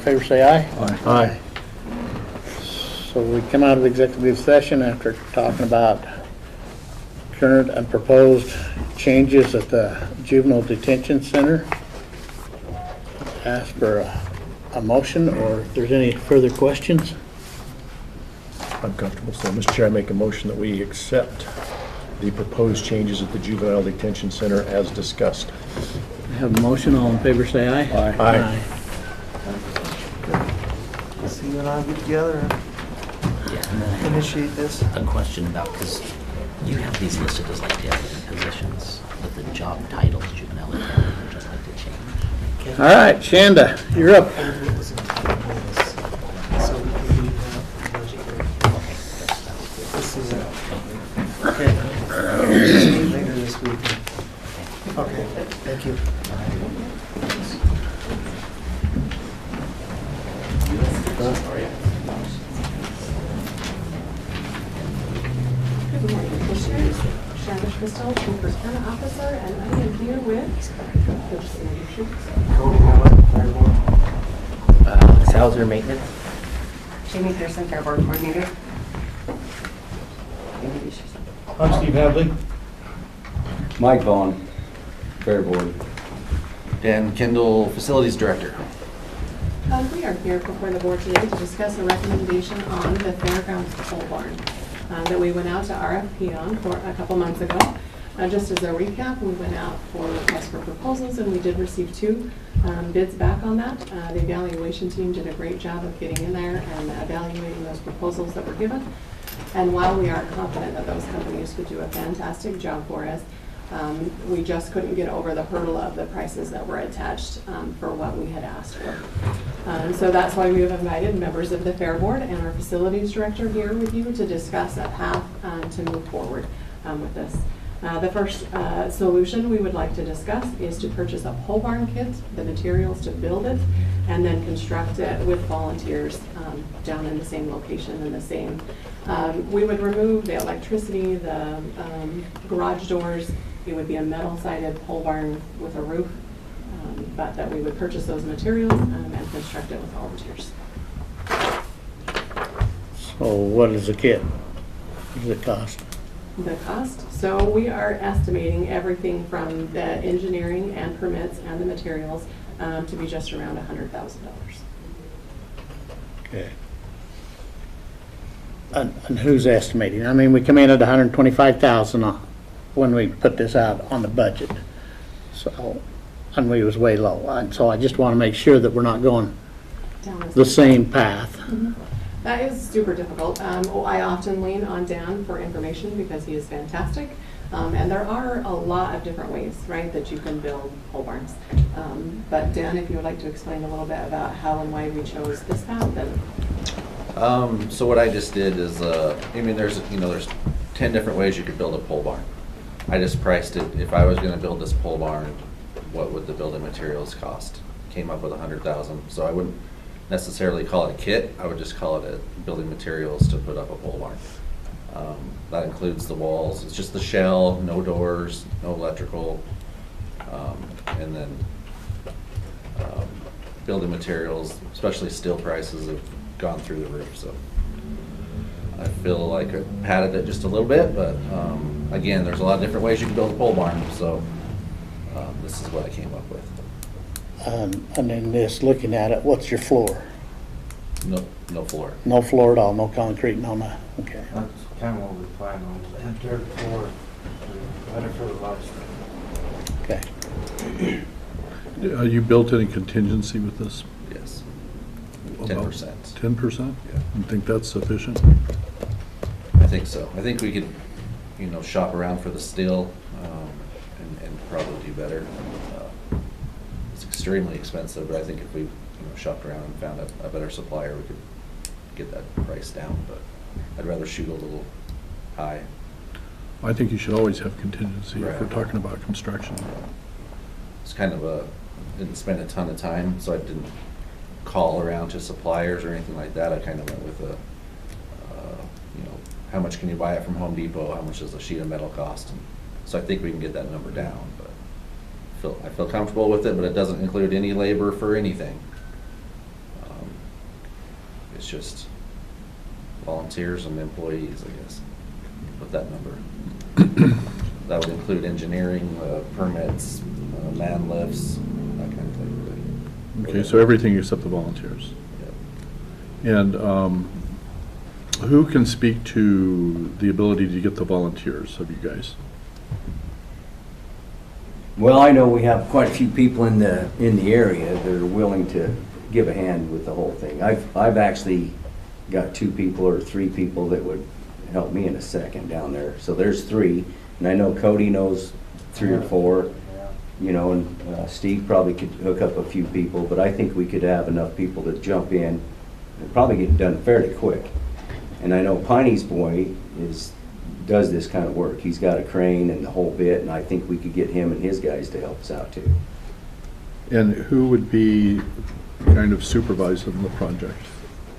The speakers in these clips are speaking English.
favor say aye. Aye. So we come out of executive session after talking about current and proposed changes at the juvenile detention center. Ask for a motion, or if there's any further questions. I'm comfortable. So, Mr. Chair, I make a motion that we accept the proposed changes at the juvenile detention center as discussed. We have a motion. All in favor say aye. Aye. So you and I get together and initiate this. A question about, because you have these listed as like deputy positions, but the job titles juvenile attendant, I'd just like to change. All right, Shanda, you're up. So we can do that budget here. This is okay. Later this week. Okay, thank you. Good morning, Commissioners. Shanda Crystal, Chief Procurement Officer, and I am here with Salzer Maintenance. Jamie Pearson, Fair Board Coordinator. I'm Steve Hadley. Mike Vaughn, Fair Board. Dan Kendall, Facilities Director. We are here before the board today to discuss a recommendation on the Fairgrounds pole barn that we went out to RFP on for a couple months ago. Just as a recap, we went out for requests for proposals, and we did receive 2 bids back on that. The evaluation team did a great job of getting in there and evaluating those proposals that were given. And while we are confident that those companies could do a fantastic job for us, we just couldn't get over the hurdle of the prices that were attached for what we had asked for. So that's why we have invited members of the Fair Board and our Facilities Director here with you to discuss a path to move forward with this. The first solution we would like to discuss is to purchase a pole barn kit, the materials to build it, and then construct it with volunteers down in the same location and the same. We would remove the electricity, the garage doors. It would be a metal-sided pole barn with a roof, but that we would purchase those materials and construct it with volunteers. So what is the kit? What does it cost? The cost, so we are estimating everything from the engineering and permits and the materials to be just around $100,000. Okay. And who's estimating? I mean, we come in at 125,000 when we put this out on the budget. So, and we was way low. And so I just want to make sure that we're not going the same path. Mm-hmm. That is super difficult. I often lean on Dan for information because he is fantastic. And there are a lot of different ways, right, that you can build pole barns. But Dan, if you would like to explain a little bit about how and why we chose this path, then. So what I just did is, I mean, there's 10 different ways you could build a pole barn. I just priced it. If I was going to build this pole barn, what would the building materials cost? Came up with $100,000. So I wouldn't necessarily call it a kit. I would just call it a building materials to put up a pole barn. That includes the walls. It's just the shell, no doors, no electrical, and then building materials, especially steel prices, have gone through the roof. So I feel like I padded it just a little bit, but again, there's a lot of different ways you can build a pole barn. So this is what I came up with. And in this, looking at it, what's your floor? No floor. No floor at all, no concrete, no, okay. That's kind of what we plan on, that dirt floor, better for the livestock. You built any contingency with this? Yes. About 10%. 10%? Yeah. You think that's sufficient? I think so. I think we could, shop around for the steel and probably do better. It's extremely expensive, but I think if we shopped around and found a better supplier, we could get that price down. But I'd rather shoot a little high. I think you should always have contingency if Right. we're talking about construction. It's kind of didn't spend a ton of time, so I didn't call around to suppliers or anything like that. I kind of went with how much can you buy it from Home Depot? How much does a sheet of metal cost? And so I think we can get that number down, but I feel comfortable with it, but it doesn't include any labor for anything. It's just volunteers and employees, I guess, with that number. That would include engineering, permits, man lifts, that kind of thing. Okay, so everything except the volunteers. Yep. And who can speak to the ability to get the volunteers of you guys? Well, I know we have quite a few people in the area that are willing to give a hand with the whole thing. I've actually got 2 people or 3 people that would help me in a second down there. So there's 3, and I know Cody knows 3 or 4, you know, and Steve probably could hook up a few people, but I think we could have enough people to jump in and probably get it done fairly quick. And I know Piney's boy does this kind of work. He's got a crane and the whole bit, and I think we could get him and his guys to help us out too. And who would be kind of supervising the project?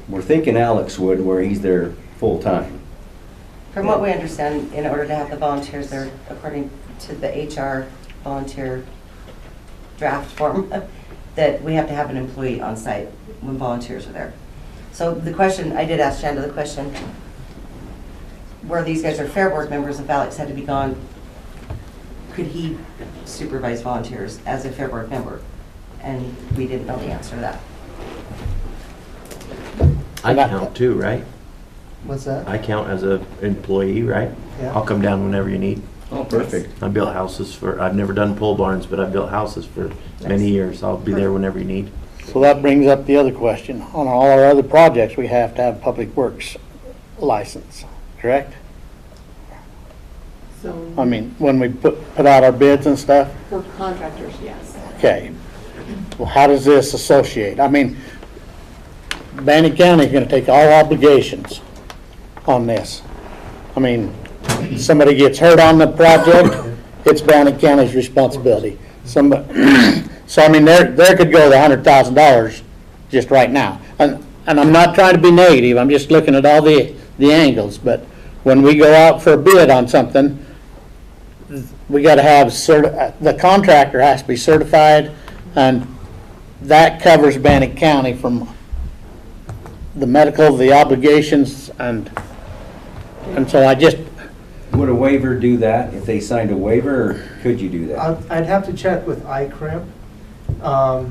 We're thinking Alex would, where he's there full-time. From what we understand, in order to have the volunteers there, according to the HR volunteer draft form, that we have to have an employee on site when volunteers are there. So the question, I did ask Shanda the question, where these guys are fair board members, if Alex had to be gone, could he supervise volunteers as a fair board member? And we didn't know the answer to that. I count too, right? What's that? I count as a employee, right? Yeah. I'll come down whenever you need. Oh, perfect. I built houses I've never done pole barns, but I've built houses for many years. I'll be there whenever you need. So that brings up the other question. On all our other projects, we have to have public works license, correct? So I mean, when we put out our bids and stuff? for contractors, yes. Okay. Well, how does this associate? I mean, Bannock County is gonna take all obligations on this. I mean, somebody gets hurt on the project, it's Bannock County's responsibility. Somebody, so I mean, there could go the $100,000 just right now. And I'm not trying to be negative, I'm just looking at all the angles, but when we go out for a bid on something, we gotta have the contractor has to be certified, and that covers Bannock County from the medical, the obligations, and so I just, Would a waiver do that? If they signed a waiver, or could you do that? I'd have to check with iCrimp. I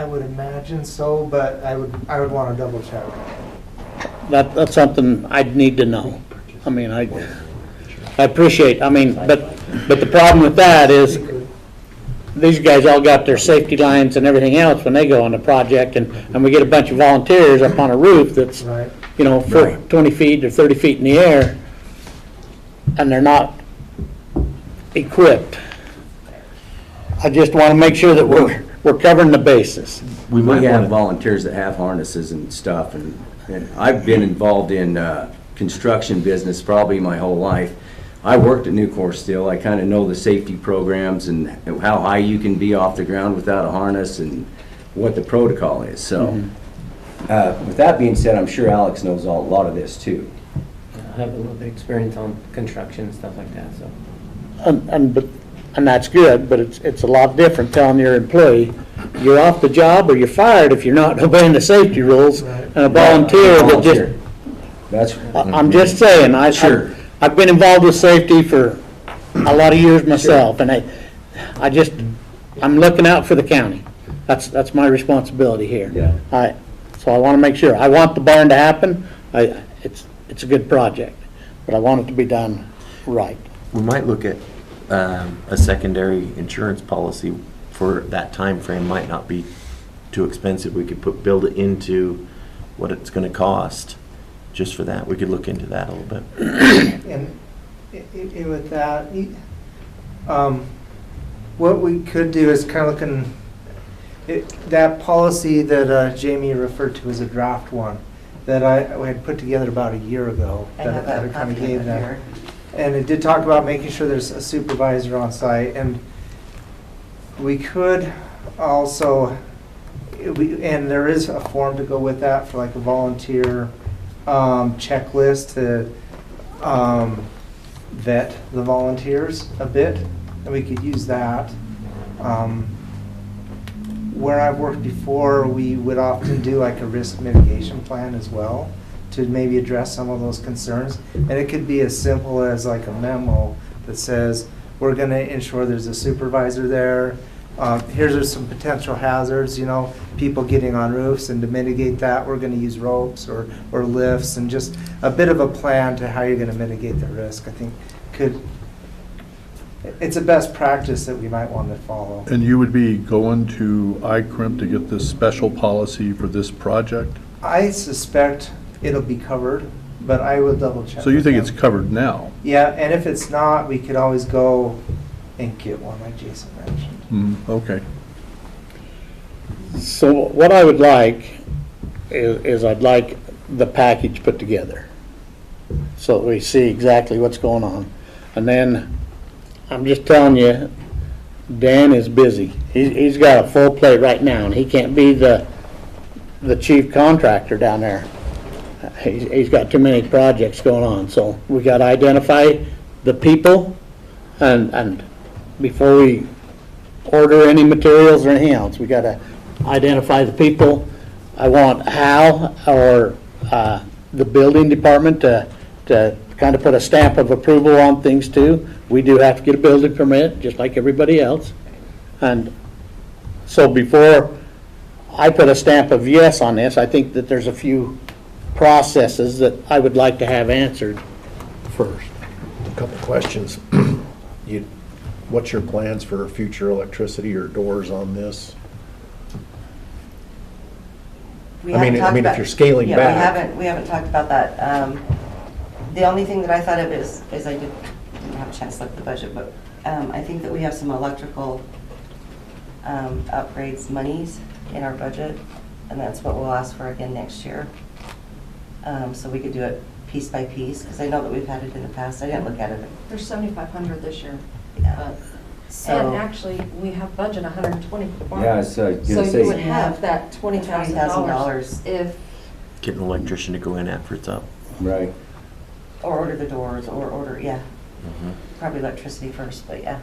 would imagine so, but I would want to double check. that's something I'd need to know. I mean, I appreciate, I mean, but the problem with that is, these guys all got their safety lines and everything else when they go on the project, and we get a bunch of volunteers up on a roof that's, Right. you know, 20 feet or 30 feet in the air, and they're not equipped. I just want to make sure that we're covering the bases. We have volunteers that have harnesses and stuff, and I've been involved in construction business probably my whole life. I worked at Nucor still. I kind of know the safety programs and how high you can be off the ground without a harness and what the protocol is. So, with that being said, I'm sure Alex knows a lot of this too. I have a little bit of experience on construction and stuff like that, so. And that's good, but it's a lot different telling your employee, you're off the job or you're fired if you're not obeying the safety rules, and a volunteer that just, That's, I'm just saying, Sure. I've been involved with safety for a lot of years myself, and I'm looking out for the county. That's my responsibility here. Yeah. So I want to make sure, I want the barn to happen, it's a good project, but I want it to be done right. We might look at a secondary insurance policy for that time frame. Might not be too expensive. We could build it into what it's going to cost just for that. We could look into that a little bit. And with that, what we could do is kind of looking, that policy that Jamie referred to as a draft one, that I had put together about a year ago. I have that I a kind of copy gave of it them. here. And it did talk about making sure there's a supervisor on site, and we could also, and there is a form to go with that for like a volunteer checklist to vet the volunteers a bit, and we could use that. where I've worked before, we would often do like a risk mitigation plan as well to maybe address some of those concerns. And it could be as simple as like a memo that says, we're gonna ensure there's a supervisor there. Here's some potential hazards, people getting on roofs, and to mitigate that, we're gonna use ropes or lifts, and just a bit of a plan to how you're gonna mitigate the risk, I think it's a best practice that we might want to follow. And you would be going to ICRIM to get this special policy for this project? I suspect it'll be covered, but I will double check. So you with think them. it's covered now? Yeah, and if it's not, we could always go and get one, like Jason mentioned. Okay. So what I would like is I'd like the package put together, so that we see exactly what's going on. And then, I'm just telling you, Dan is busy. He's got a full plate right now, and he can't be the chief contractor down there. He's got too many projects going on, so we got to identify the people, and before we order any materials or anything else, we got to identify the people. I want Hal or the building department to kind of put a stamp of approval on things too. We do have to get a building permit, just like everybody else. And so before I put a stamp of yes on this, I think that there's a few processes that I would like to have answered first. A couple questions. What's your plans for future electricity or doors on this? We I mean, haven't talked if about- you're scaling yeah, back. We haven't talked about that. The only thing that I thought of is I didn't have a chance to look at the budget, but I think that we have some electrical upgrades monies in our budget, and that's what we'll ask for again next year. So we could do it piece by piece, because I know that we've had it in the past. I didn't look at it. There's 7,500 this year. Yeah. But- And actually, we have budget 120 for farmers. Yeah, so I was gonna So you would say, have that $20,000 $20,000 if, Get an electrician to go in after it's up. right. Or order the doors, or order, yeah. Probably electricity first, but yeah.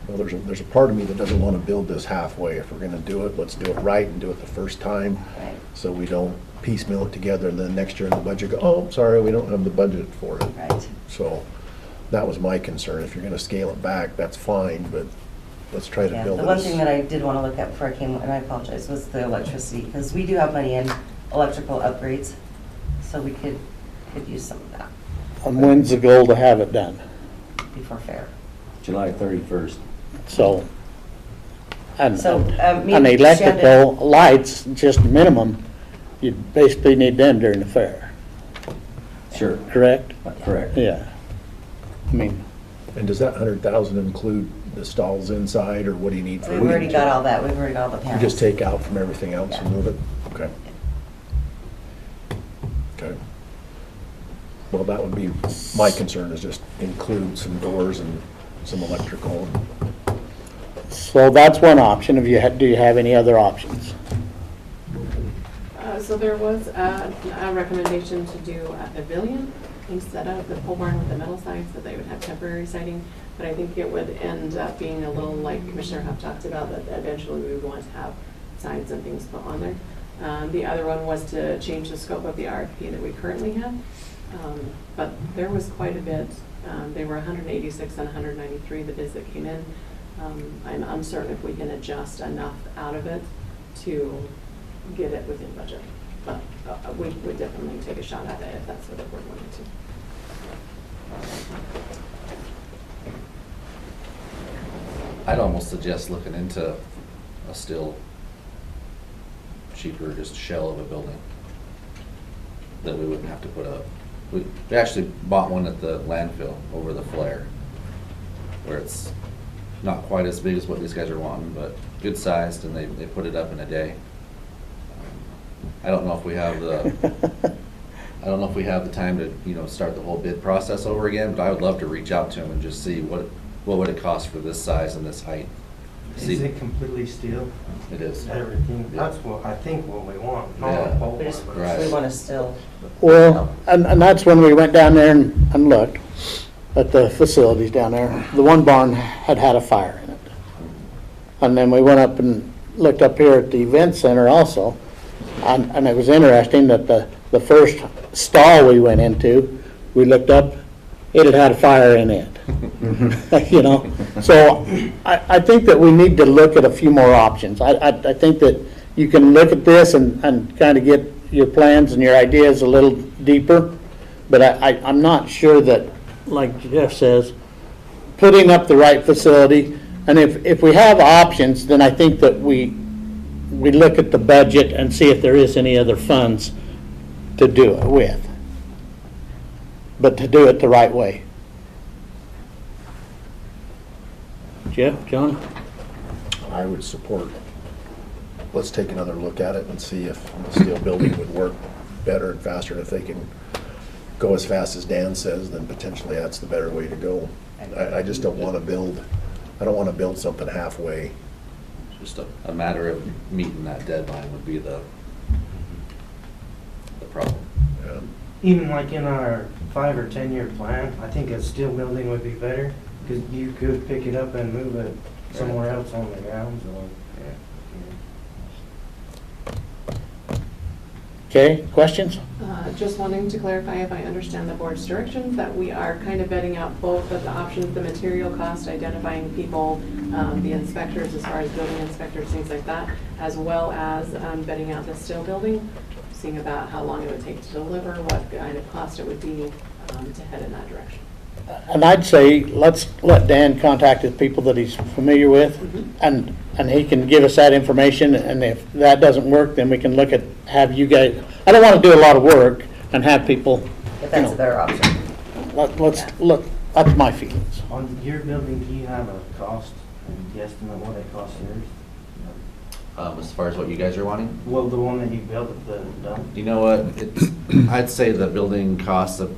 Well, there's a part of me that doesn't want to build this halfway. If we're going to do it, let's do it right and do it the first time, Right. so we don't piecemeal it together, and then next year in the budget go, oh, sorry, we don't have the budget for it. Right. So that was my concern. If you're going to scale it back, that's fine, but let's try to Yeah, build the this. one thing that I did want to look at before I came, and I apologize, was the electricity, because we do have money in electrical upgrades, so we could use some of that And when's the goal to have it done? before fair. July 31st. So, and So, and maybe electrical lights, just minimum, you basically need them during the fair, Sure, correct? correct. Yeah. I mean, And does that 100,000 include the stalls inside, or what do you need for? We've already got all that, we've already got all the You panels. just take out from everything else and Yeah. move it? Okay. Okay. Well, that would be, my concern is just include some doors and some electrical. so that's one option. If you do you have any other options? So there was a recommendation to do a pavilion instead of the pole barn with the metal sides, that they would have temporary siding. But I think it would end up being a little like Commissioner Huff talked about, that eventually we would want to have sides and things put on there. The other one was to change the scope of the RFP that we currently have. But there was quite a bit. They were 186 and 193, the bids that came in. I'm uncertain if we can adjust enough out of it to get it within budget. But we would definitely take a shot at it if that's what we're wanting to. I'd almost suggest looking into a still cheaper, just shell of a building that we wouldn't have to put up. We actually bought one at the landfill over the flare, where it's not quite as big as what these guys are wanting, but good sized, and they put it up in a day. I don't know if we have the time to, start the whole bid process over again, but I would love to reach out to them and just see what would it cost for this size and this height. Is it completely steel? It is. Everything, Yeah. that's what, I think what we want, Yeah. not a pole We just, barn. Right. we want to still. Well, and that's when we went down there and looked at the facilities down there. The one barn had a fire in it. And then we went up and looked up here at the event center also, and it was interesting that the first stall we went into, we looked up, it had had a fire in it. You know, so I think that we need to look at a few more options. I think that you can look at this and kind of get your plans and your ideas a little deeper, but I'm not sure that, like Jeff says, putting up the right facility, and if we have options, then I think that we look at the budget and see if there is any other funds to do it with, but to do it the right way. Jeff, John? I would support, let's take another look at it and see if the steel building would work better and faster. And if they can go as fast as Dan says, then potentially that's the better way to go. I just don't want to build, I don't want to build something halfway. Just a matter of meeting that deadline would be the problem. Yeah. Even like in our 5 or 10 year plan, I think a steel building would be better, because you could pick it up and move it somewhere else on the ground, so, Okay, questions? Just wanting to clarify if I understand the board's directions, that we are kind of vetting out both of the options, the material cost, identifying people, the inspectors as far as building inspectors, things like that, as well as vetting out the steel building, seeing about how long it would take to deliver, what kind of cost it would be to head in that direction. And I'd say, let's let Dan contact the people that he's familiar with, and he can give us that information, and if that doesn't work, then we can look at, have you guys, I don't want to do a lot of work and have people, If that's a better option. let's look, that's my feelings. on your building, do you have a cost and guesstimate what it costs yours? As far as what you guys are wanting, Well, the one that you built at the dump? you know what, I'd say the building costs have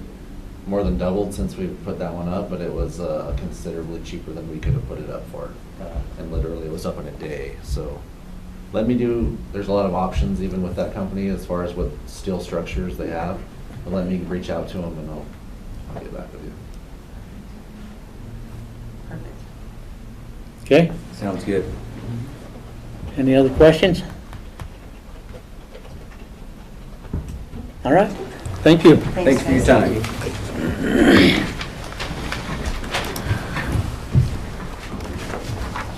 more than doubled since we put that one up, but it was considerably cheaper than we could have put it up for. And literally it was up in a day, so there's a lot of options even with that company as far as what steel structures they have. But let me reach out to them and I'll get back with you. Perfect. Okay, Sounds good. any other questions? All right, thank you. Thanks for your time.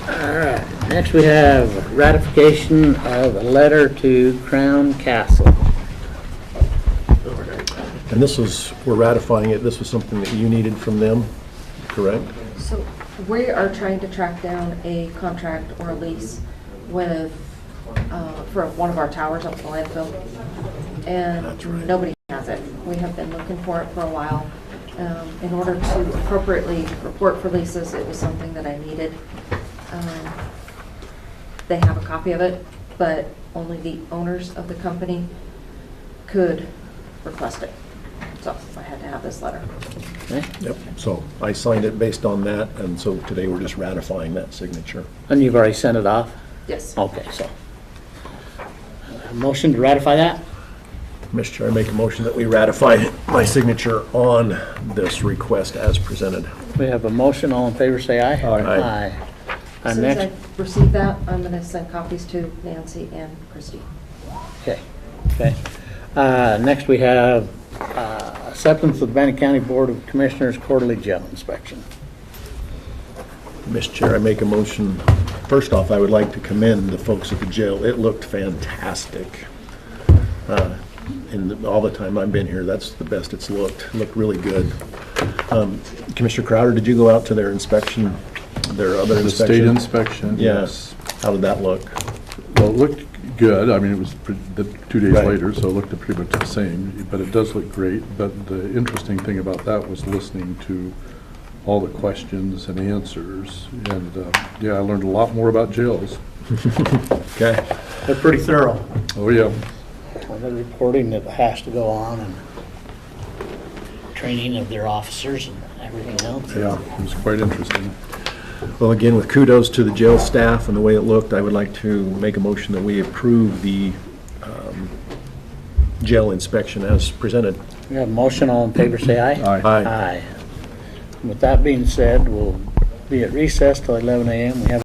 All right, next we have ratification of a letter to Crown Castle. And this was, we're ratifying it, this was something that you needed from them, correct? So we are trying to track down a contract or a lease with, for one of our towers up at the landfill. That's right. And nobody has it. We have been looking for it for a while. In order to appropriately report for leases, it was something that I needed. They have a copy of it, but only the owners of the company could request it. So I had to have this letter. Okay. Yep, so I signed it based on that, and so today we're just ratifying that signature. And you've already sent it off? Yes. Okay, so. A motion to ratify that? Mr. Chair, I make a motion that we ratify my signature on this request as presented. We have a motion, all in favor say aye. Aye. Aye. As And soon as next, I receive that, I'm going to send copies to Nancy and Christie. okay, okay. Next we have acceptance of the Bannock County Board of Commissioners quarterly jail inspection. Mr. Chair, I make a motion. First off, I would like to commend the folks at the jail. It looked fantastic. In all the time I've been here, that's the best it's looked. It looked really good. Commissioner Crowder, did you go out to their inspection, their other The inspection? state inspection, Yes. How did that look? Well, it looked good. I mean, it was 2 days Right. later, so it looked pretty much the same, but it does look great. But the interesting thing about that was listening to all the questions and answers. And, yeah, I learned a lot more about jails. Okay. They're pretty thorough. Oh, yeah. The reporting that has to go on and training of their officers and everything else. Yeah, it was quite interesting. Well, again, with kudos to the jail staff and the way it looked, I would like to make a motion that we approve the jail inspection as presented. We have a motion, all in favor say aye. Aye. Aye. Aye. With that being said, we'll be at recess till 11 a.m. We have